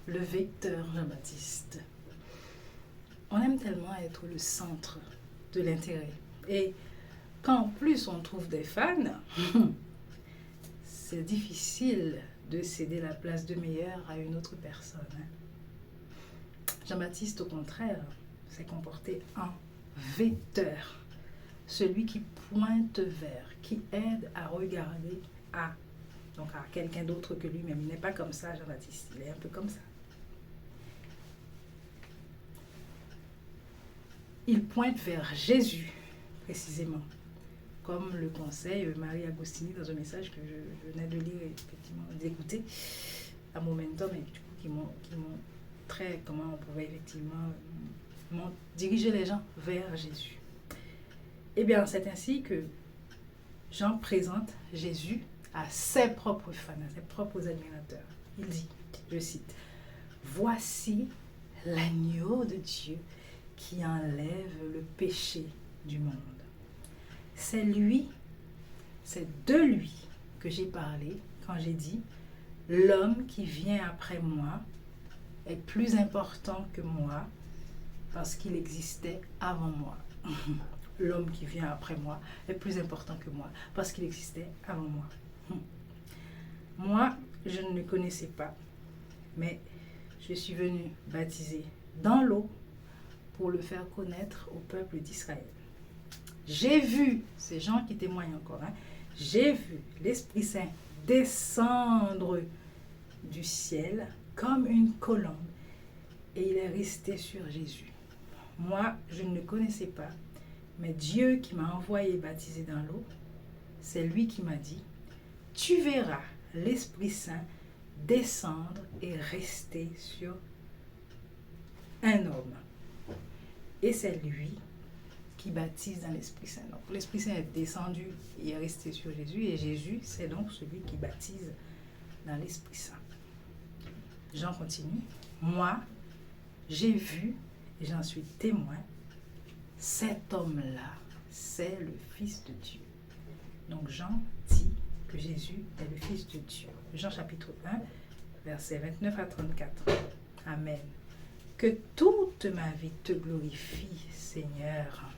le vecteur Jean-Baptiste. On aime tellement être le centre de l'intérêt. Et quand en plus on trouve des fans, c'est difficile de céder la place de meilleur à une autre personne. Jean-Baptiste, au contraire, s'est comporté en vecteur. Celui qui pointe vers, qui aide à regarder donc à quelqu'un d'autre que lui-même. Il n'est pas comme ça, Jean-Baptiste, il est un peu comme ça. Il pointe vers Jésus, précisément, comme le conseille Marie Agostini dans un message que je venais de lire, effectivement, d'écouter à Momentum, et du coup, qui montraient comment on pouvait effectivement diriger les gens vers Jésus. Eh bien, c'est ainsi que Jean présente Jésus à ses propres fans, à ses propres admirateurs. Il dit, je cite, « Voici l'agneau de Dieu qui enlève le péché du monde. » C'est lui, c'est de lui que j'ai parlé quand j'ai dit « L'homme qui vient après moi est plus important que moi parce qu'il existait avant moi. » L'homme qui vient après moi est plus important que moi parce qu'il existait avant moi. Moi, je ne le connaissais pas, mais je suis venu baptiser dans l'eau pour le faire connaître au peuple d'Israël. J'ai vu, ces gens qui témoignent encore, j'ai vu l'Esprit Saint descendre du ciel comme une colombe et il est resté sur Jésus. Moi, je ne le connaissais pas, mais Dieu qui m'a envoyé baptiser dans l'eau, c'est lui qui m'a dit, tu verras l'Esprit Saint descendre et rester sur un homme. Et c'est lui qui baptise dans l'Esprit Saint. Donc l'Esprit Saint est descendu et est resté sur Jésus, et Jésus, c'est donc celui qui baptise dans l'Esprit Saint. Jean continue. Moi, j'ai vu et j'en suis témoin, cet homme-là, c'est le Fils de Dieu. Donc Jean dit que Jésus est le Fils de Dieu. Jean chapitre 1, versets 29 à 34. Amen. Que toute ma vie te glorifie, Seigneur.